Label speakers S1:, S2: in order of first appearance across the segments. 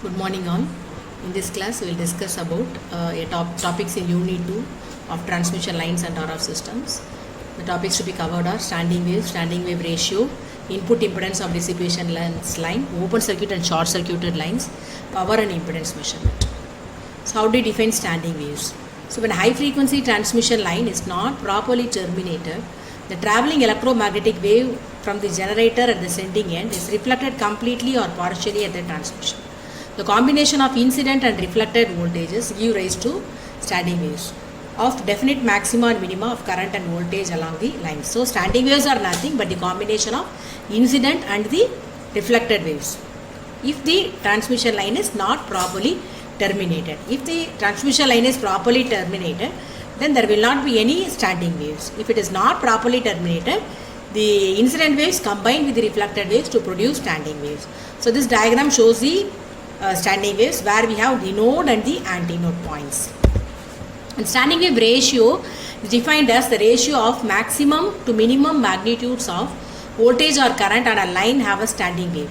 S1: Good morning all. In this class we will discuss about topics in Unit 2 of transmission lines and RF systems. The topics to be covered are standing wave ratio, input impedance of dissipation lens line, open circuit and short circuited lines, power and impedance measurement. So how do you define standing waves? So when high frequency transmission line is not properly terminated, the traveling electromagnetic wave from the generator at the sending end is reflected completely or partially at the transmission. The combination of incident and reflected voltages give rise to standing waves of definite maxima and minima of current and voltage along the line. So standing waves are nothing but the combination of incident and the reflected waves. If the transmission line is not properly terminated, if the transmission line is properly terminated, then there will not be any standing waves. If it is not properly terminated, the incident waves combine with the reflected waves to produce standing waves. So this diagram shows the standing waves where we have the node and the antinode points. And standing wave ratio is defined as the ratio of maximum to minimum magnitudes of voltage or current on a line have a standing wave.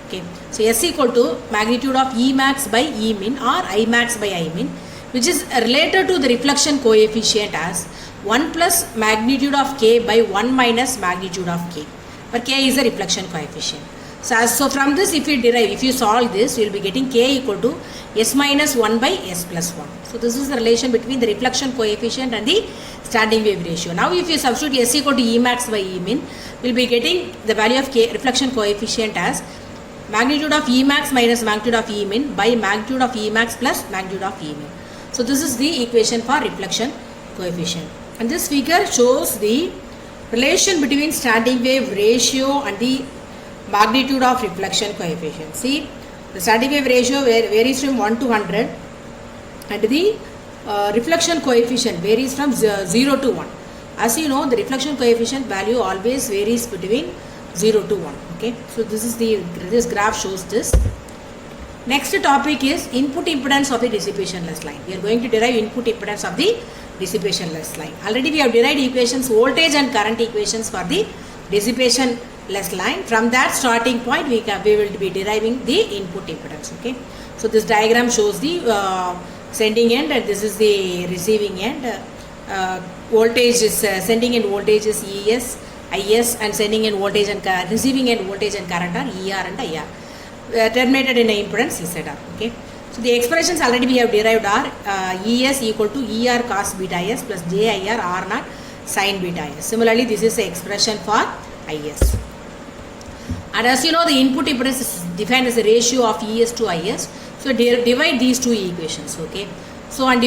S1: Okay, so S equal to magnitude of E max by E min or I max by I min, which is related to the reflection coefficient as 1 plus magnitude of K by 1 minus magnitude of K, where K is the reflection coefficient. So from this, if you solve this, you will be getting K equal to S minus 1 by S plus 1. So this is the relation between the reflection coefficient and the standing wave ratio. Now if you substitute S equal to E max by E min, we will be getting the value of K reflection coefficient as magnitude of E max minus magnitude of E min by magnitude of E max plus magnitude of E min. So this is the equation for reflection coefficient. And this figure shows the relation between standing wave ratio and the magnitude of reflection coefficient. See, the standing wave ratio varies from 1 to 100 and the reflection coefficient varies from 0 to 1. As you know, the reflection coefficient value always varies between 0 to 1. Okay, so this graph shows this. Next topic is input impedance of the dissipationless line. We are going to derive input impedance of the dissipationless line. Already we have derived equations, voltage and current equations for the dissipationless line. From that starting point, we will be deriving the input impedance. Okay, so this diagram shows the sending end and this is the receiving end. Voltage is sending end voltage is ES, IS, and sending end voltage and receiving end voltage and current are ER and IR. Terminated in a impedance ZR. Okay, so the expressions already we have derived are ES equal to ER cos beta S plus JIR R naught sin beta S. Similarly, this is the expression for IS. And as you know, the input impedance is defined as the ratio of ES to IS. So divide these two equations. Okay, so and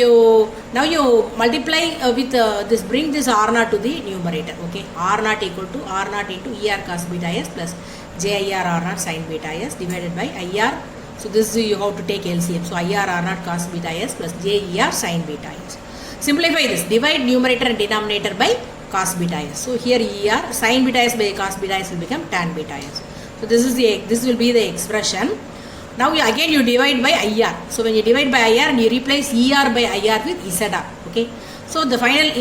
S1: now you multiply with this, bring this R naught to the numerator. Okay, R naught equal to R naught into ER cos beta S plus JIR R naught sin beta S divided by IR. So this is you have to take LCM. So IR R naught cos beta S plus JER sin beta S. Simplify this. Divide numerator and denominator by cos beta S. So here ER sin beta S by cos beta S will become tan beta S. So this will be the expression. Now you divide by IR. So when you divide by IR and you replace ER by IR with ZR. Okay. So the final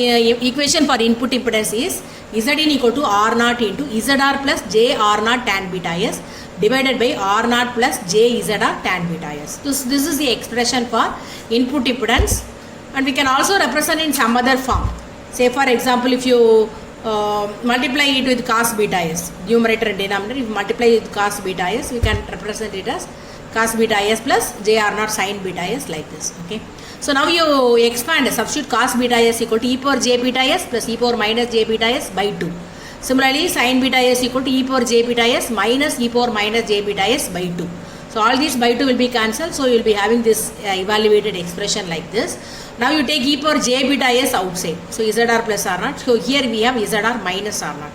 S1: equation for input impedance is Zin equal to R naught into ZR plus J R naught tan beta S divided by R naught plus J ZR tan beta S. This is the expression for input impedance, and we can also represent in some other form. Say for example, if you multiply it with cos beta S, numerator and denominator, if you multiply it with cos beta S, we can represent it as cos beta S plus J R naught sin beta S like this. Okay. So now you expand, substitute cos beta S equal to e power j beta S plus e power minus j beta S by 2. Similarly, sin beta S equal to e power j beta S minus e power minus j beta S by 2. So all these by 2 will be cancelled. So you will be having this evaluated expression like this. Now you take e power j beta S outside. So ZR plus R naught. So here we have ZR minus R naught.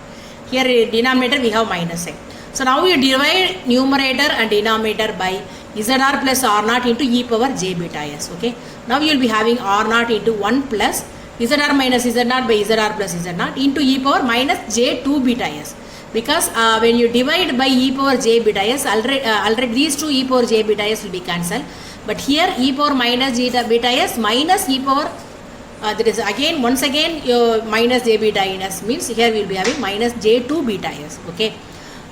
S1: Here denominator we have minus I. So now you divide numerator and denominator by ZR plus R naught into e power j beta S. Okay. Now you will be having R naught into 1 plus ZR minus Z naught by ZR plus Z naught into e power minus j2 beta S. Because when you divide by e power j beta S, already these two e power j beta S will be cancelled. But here e power minus beta S minus e power that is again once again minus j beta S means here we will be having minus j2 beta S. Okay.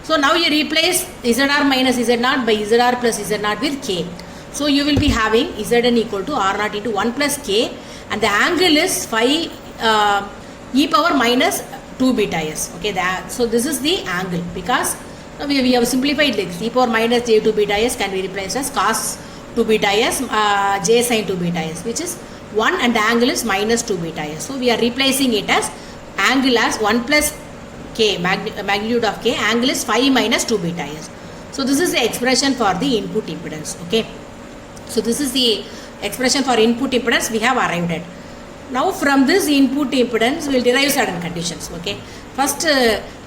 S1: So now you replace ZR minus Z0 by ZR plus Z0 with K. So you will be having Zn equal to R naught into 1 plus k, and the angle is phi e power minus 2 beta s. Okay, so this is the angle, because we have simplified this. E power minus j 2 beta s can be replaced as cos 2 beta s j sin 2 beta s, which is 1, and the angle is minus 2 beta s. So we are replacing it as angle as 1 plus k, magnitude of k, angle is phi minus 2 beta s. So this is the expression for the input impedance. Okay, so this is the expression for input impedance we have arrived at. Now from this input impedance we will derive certain conditions. Okay, first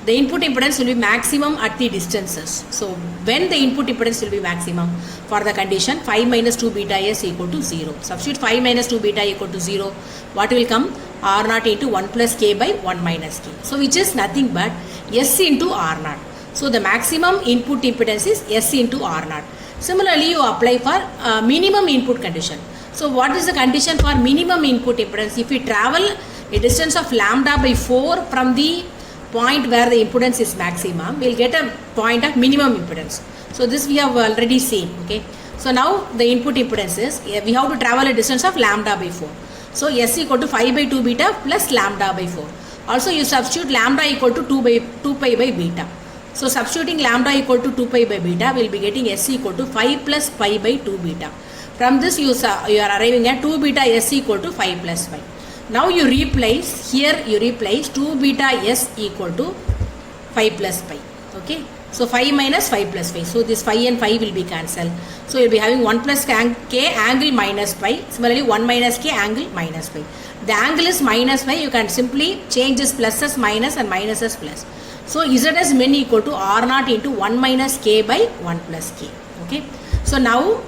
S1: the input impedance will be maximum at the distances. So when the input impedance will be maximum, for the condition phi minus 2 beta s equal to 0. Substitute phi minus 2 beta equal to 0. What will come? R naught into 1 plus k by 1 minus k. So which is nothing but s into R naught. So the maximum input impedance is s into R naught. Similarly, you apply for minimum input condition. So what is the condition for minimum input impedance? If we travel a distance of lambda by 4 from the point where the impedance is maximum, we will get a point of minimum impedance. So this we have already seen. Okay, so now the input impedance is, we have to travel a distance of lambda by 4. So s equal to phi by 2 beta plus lambda by 4. Also you substitute lambda equal to 2 pi by beta. So substituting lambda equal to 2 pi by beta, we will be getting s equal to 5 plus pi by 2 beta. From this you are arriving at 2 beta s equal to 5 plus 5. Now you replace, here you replace 2 beta s equal to 5 plus pi. Okay, so 5 minus 5 plus 5. So this 5 and 5 will be cancelled. So you will be having 1 plus k angle minus pi. Similarly 1 minus k angle minus pi. The angle is minus pi. You can simply change this pluses minus and minuses plus. So Zs min equal to R naught into 1 minus k by 1 plus k. Okay, so now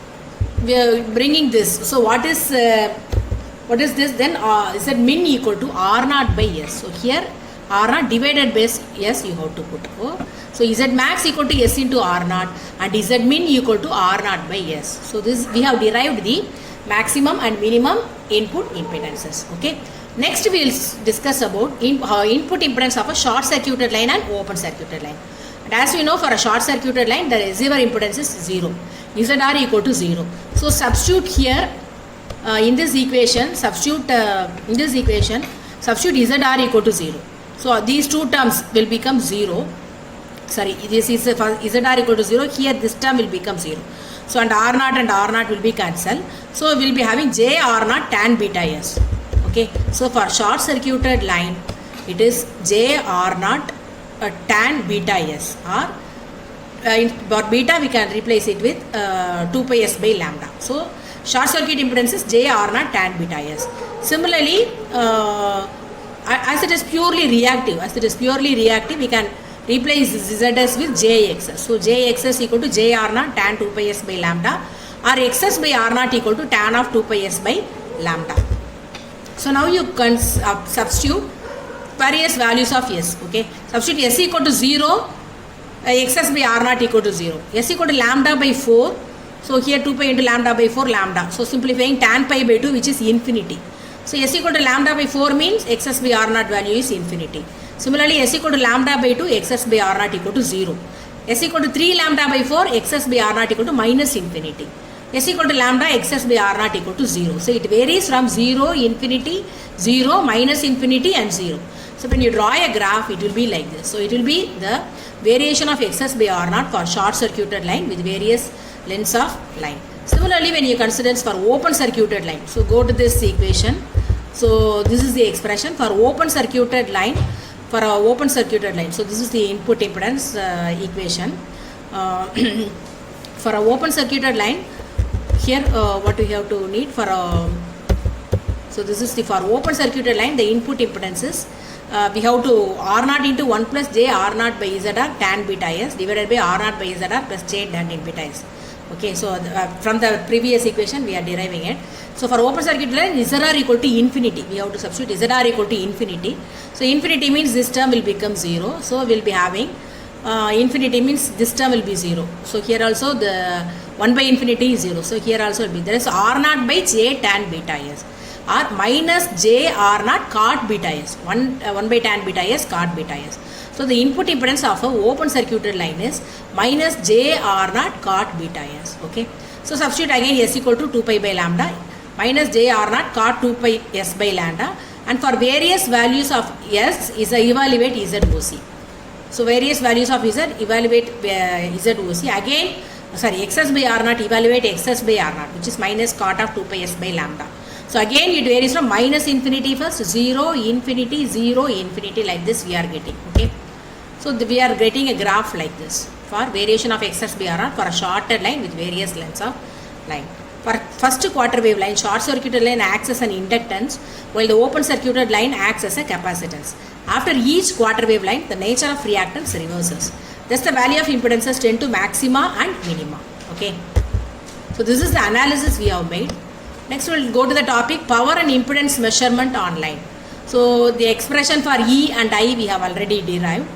S1: we are bringing this. So what is this then? Z min equal to R naught by s. So here R naught divided by s you have to put. So Z max equal to s into R naught, and Z min equal to R naught by s. So this we have derived the maximum and minimum input impedances. Okay. Next we will discuss about input impedance of a short circuited line and open circuited line. And as we know, for a short circuited line the receiver impedance is 0. ZR equal to 0. So substitute here in this equation, substitute ZR equal to 0. So these two terms will become 0. Sorry, this is ZR equal to 0. Here this term will become 0. So and R naught will be cancelled. So we will be having J R naught tan beta s. Okay, so for short circuited line it is J R naught tan beta s, or for beta we can replace it with 2 pi s by lambda. So short circuit impedance is J R naught tan beta s. Similarly, as it is purely reactive, we can replace Zs with Jxs. So Jxs equal to J R naught tan 2 pi s by lambda, or Xs by R naught equal to tan of 2 pi s by lambda. So now you can substitute various values of s. Okay, substitute s equal to 0, Xs by R naught equal to 0, s equal to lambda by 4. So here 2 pi into lambda by 4 lambda. So simplifying tan pi by 2, which is infinity. So s equal to lambda by 4 means Xs by R naught value is infinity. Similarly s equal to lambda by 2, Xs by R naught equal to 0. S equal to 3 lambda by 4, Xs by R naught equal to minus infinity. S equal to lambda, Xs by R naught equal to 0. So it varies from 0, infinity, 0, minus infinity and 0. So when you draw a graph, it will be like this. So it will be the variation of Xs by R naught for short circuited line with various lengths of line. Similarly, when you consider for open circuited line, so go to this equation. So this is the expression for open circuited line. For a open circuited line, so this is the input impedance equation. For a open circuited line, here what we have to need for so this is the for open circuited line, the input impedance is we have to R naught into 1 plus J R naught by ZR tan beta s divided by R naught by ZR plus J tan beta s. Okay, so from the previous equation we are deriving it. So for open circuit line, ZR equal to infinity, we have to substitute ZR equal to infinity. So infinity means this term will become 0. So we will be having infinity means this term will be 0. So here also the 1 by infinity is 0. So here also will be, there is R naught by J tan beta s, or minus J R naught cot beta s, 1 by tan beta s cot beta s. So the input impedance of a open circuited line is minus J R naught cot beta s. Okay. So substitute again S equal to 2 pi by lambda minus j r naught cot 2 pi s by lambda, and for various values of s is evaluate ZOC. So various values of z evaluate ZOC again, sorry, xs by r naught evaluate xs by r naught, which is minus cot of 2 pi s by lambda. So again it varies from minus infinity first, 0, infinity, 0, infinity, like this we are getting. Okay, so we are getting a graph like this for variation of xs by r naught for a shorter line with various lengths of line. For first quarter wave line, short circuited line acts as an inductance, while the open circuited line acts as a capacitance. After each quarter wave line, the nature of reactance reverses. Thus the value of impedances tend to maxima and minima. Okay. So this is the analysis we have made. Next we will go to the topic power and impedance measurement on line. So the expression for E and I we have already derived,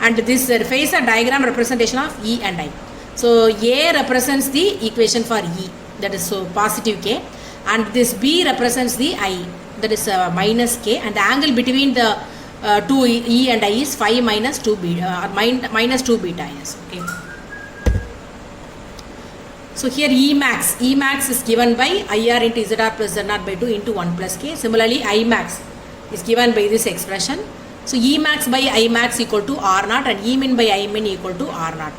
S1: and this phasor diagram representation of E and I. So A represents the equation for E, that is so positive K, and this B represents the I, that is minus K, and the angle between the two E and I is phi minus 2 beta, minus 2 beta is. Okay. So here E max is given by IR into ZR plus Z0 by 2 into 1 plus K. Similarly I max is given by this expression. So E max by I max equal to R naught, and E min by I min equal to R naught.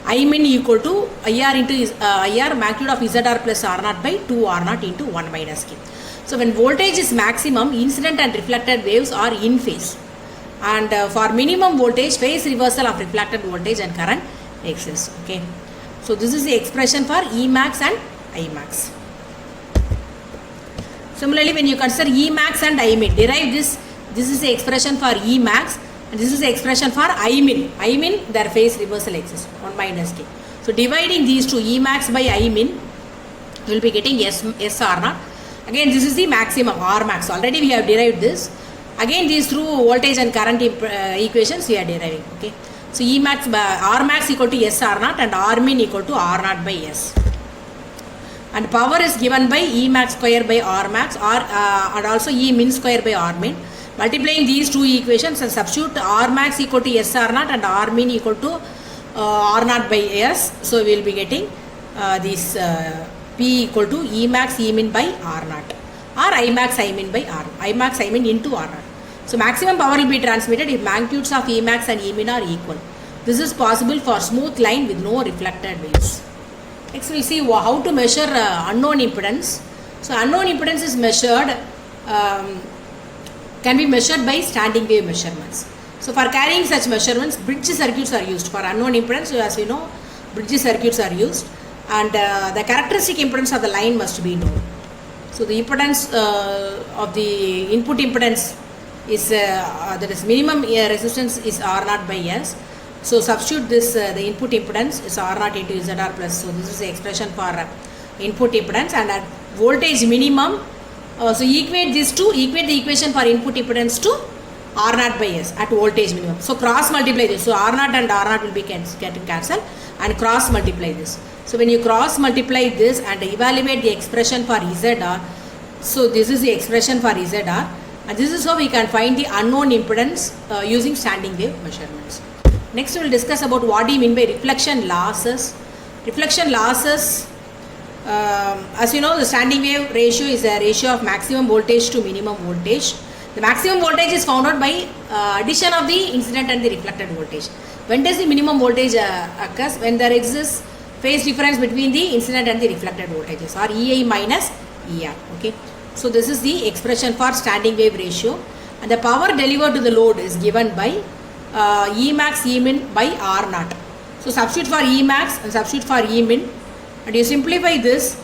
S1: I min equal to IR into IR magnitude of ZR plus R naught by 2 R naught into 1 minus K. So when voltage is maximum, incident and reflected waves are in phase, and for minimum voltage, phase reversal of reflected voltage and current exists. Okay. So this is the expression for E max and I max. Similarly, when you consider E max and I min, derive this. This is the expression for E max, and this is the expression for I min. I min, their phase reversal exists, 1 minus K. So dividing these two, E max by I min, you will be getting S R naught. Again, this is the maximum R max. Already we have derived this. Again, these through voltage and current equations we are deriving. Okay. So E max by R max equal to S R naught, and R min equal to R naught by S. And power is given by E max square by R max, and also E min square by R min. Multiplying these two equations and substitute R max equal to S R naught and R min equal to R naught by S. So we will be getting this P equal to E max E min by R naught, or I max I min by R, I max I min into R naught. So maximum power will be transmitted if magnitudes of E max and E min are equal. This is possible for smooth line with no reflected waves. Next we will see how to measure unknown impedance. So unknown impedance is measured, can be measured by standing wave measurements. So for carrying such measurements, bridge circuits are used. For unknown impedance, as we know, bridge circuits are used, and the characteristic impedance of the line must be known. So the impedance of the input impedance is that is minimum resistance is R naught by S. So substitute this, the input impedance is R naught into ZR plus. So this is the expression for input impedance, and at voltage minimum, so equate these two, equate the equation for input impedance to R naught by S at voltage minimum. So cross multiply this. So R naught and R naught will be getting cancelled, and cross multiply this. So when you cross multiply this and evaluate the expression for ZR, so this is the expression for ZR, and this is how we can find the unknown impedance using standing wave measurements. Next we will discuss about what do you mean by reflection losses. Reflection losses, as you know, the standing wave ratio is a ratio of maximum voltage to minimum voltage. The maximum voltage is found out by addition of the incident and the reflected voltage. When does the minimum voltage occurs? When there exists phase difference between the incident and the reflected voltages, or EI minus ER. Okay. So this is the expression for standing wave ratio, and the power delivered to the load is given by E max E min by R naught. So substitute for E max and substitute for E min, and you simplify this,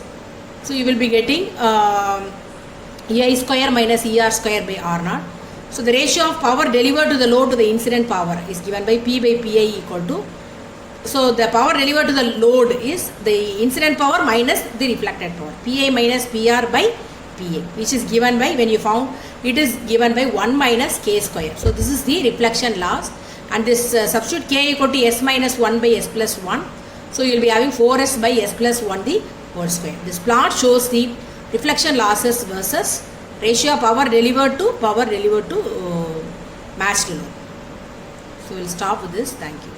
S1: so you will be getting EI square minus ER square by R naught. So the ratio of power delivered to the load to the incident power is given by P by PI equal to, so the power delivered to the load is the incident power minus the reflected power, PI minus PR by PA, which is given by, when you found, it is given by 1 minus K square. So this is the reflection loss, and this substitute K equal to S minus 1 by S plus 1. So you will be having 4S by S plus 1 the whole square. This plot shows the reflection losses versus ratio of power delivered to matched load. So we will stop with this. Thank you.